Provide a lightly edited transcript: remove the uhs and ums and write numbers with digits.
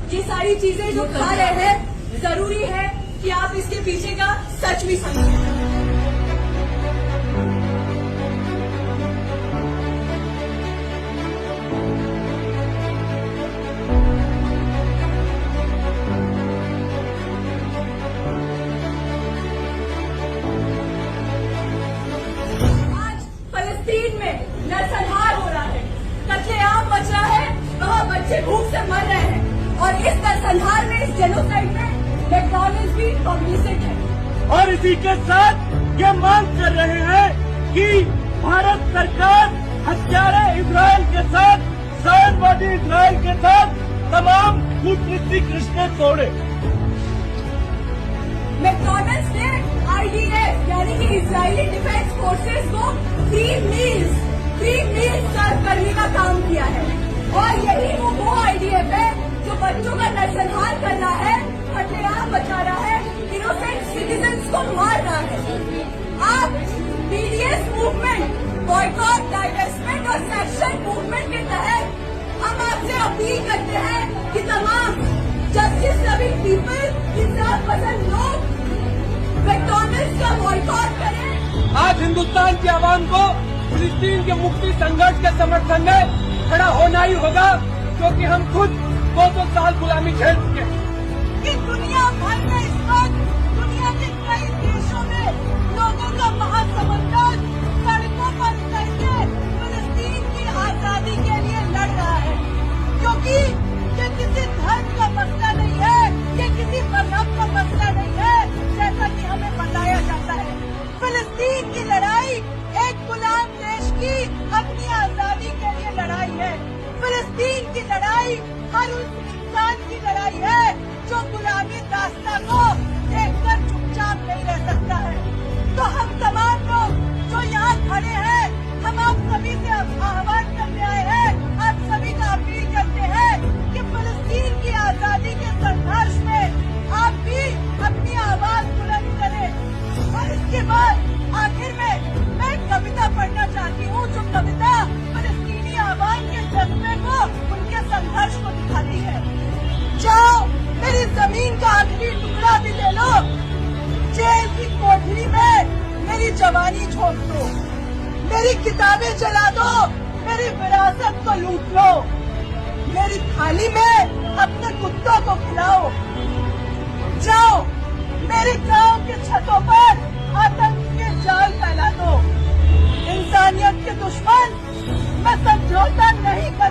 ये सारी चीजें जो खा रहे हैं, जरूरी है कि आप इसके पीछे का सच भी समझें। फलस्तीन में नरसंहार हो रहा है, कत्लेआम मच रहा है, वहाँ बच्चे भूख से मर रहे हैं और इस नरसंहार में, इस जेनोसाइड में मैकडॉनल्ड्स भी कॉम्प्लिसिट है। और इसी के साथ ये मांग कर रहे हैं कि भारत सरकार हत्यारे इजराइल के साथ, सामंतवादी इजराइल के साथ तमाम कूटनीतिक रिश्ते तोड़े। मैकडॉनल्ड्स ने IDF यानी कि इजरायली डिफेंस फोर्सेस को फ्री मील्स सर्व करने का काम किया है और यही वो IDF है जो बच्चों का नरसंहार कर रहा है, कत्लेआम मचा रहा है, इनोसेंट सिटीजन्स को मार रहा है। आप BDS मूवमेंट, बॉयकॉट, डाइवेस्टमेंट और सेक्शन मूवमेंट के तहत हम आपसे अपील करते हैं कि तमाम जस्टिस लविंग पीपल, इंसाफ पसंद लोग मैकडॉनल्ड्स का बॉयकॉट करें। आज हिंदुस्तान की आवाम को फिलिस्तीन के मुक्ति संघर्ष के समर्थन में खड़ा होना ही होगा, क्योंकि हम खुद 200 साल गुलामी झेल चुके हैं। कि दुनिया भर में इस वक्त दुनिया के कई देशों में लोगों का महासमुद्र सड़कों पर उतर के फिलिस्तीन की आजादी के लिए लड़ रहा है, क्योंकि ये किसी धर्म का मसला नहीं है, ये किसी मजहब का मसला नहीं है जैसा कि हमें बताया जाता है। फिलिस्तीन की लड़ाई एक गुलाम देश की अपनी आजादी के लिए लड़ाई है। फिलिस्तीन की लड़ाई हर उस इंसान की लड़ाई है जो गुलामी दास्तां को देखकर चुपचाप नहीं रह सकता है। तो हम तमाम लोग जो यहाँ खड़े हैं, हम आप सभी से आह्वान करने आए हैं, आप सभी का अपील करते हैं कि फिलिस्तीन की आजादी के संघर्ष में आप भी अपनी आवाज बुलंद करें। और इसके बाद आखिर में मैं कविता पढ़ना चाहती हूँ, जो कविता फिलिस्तीनी आवाम के जज्बे को, उनके संघर्ष को दिखाती है। जाओ मेरी जमीन का आखिरी टुकड़ा भी ले लो, जेल की कोठरी में मेरी जवानी झोंक दो, मेरी किताबें जला दो, मेरी विरासत को लूट लो, मेरी थाली में अपने कुत्तों को खिलाओ। जाओ मेरे गांव के छतों पर आतंक के जाल फैला दो। इंसानियत के दुश्मन मैं समझौता नहीं कर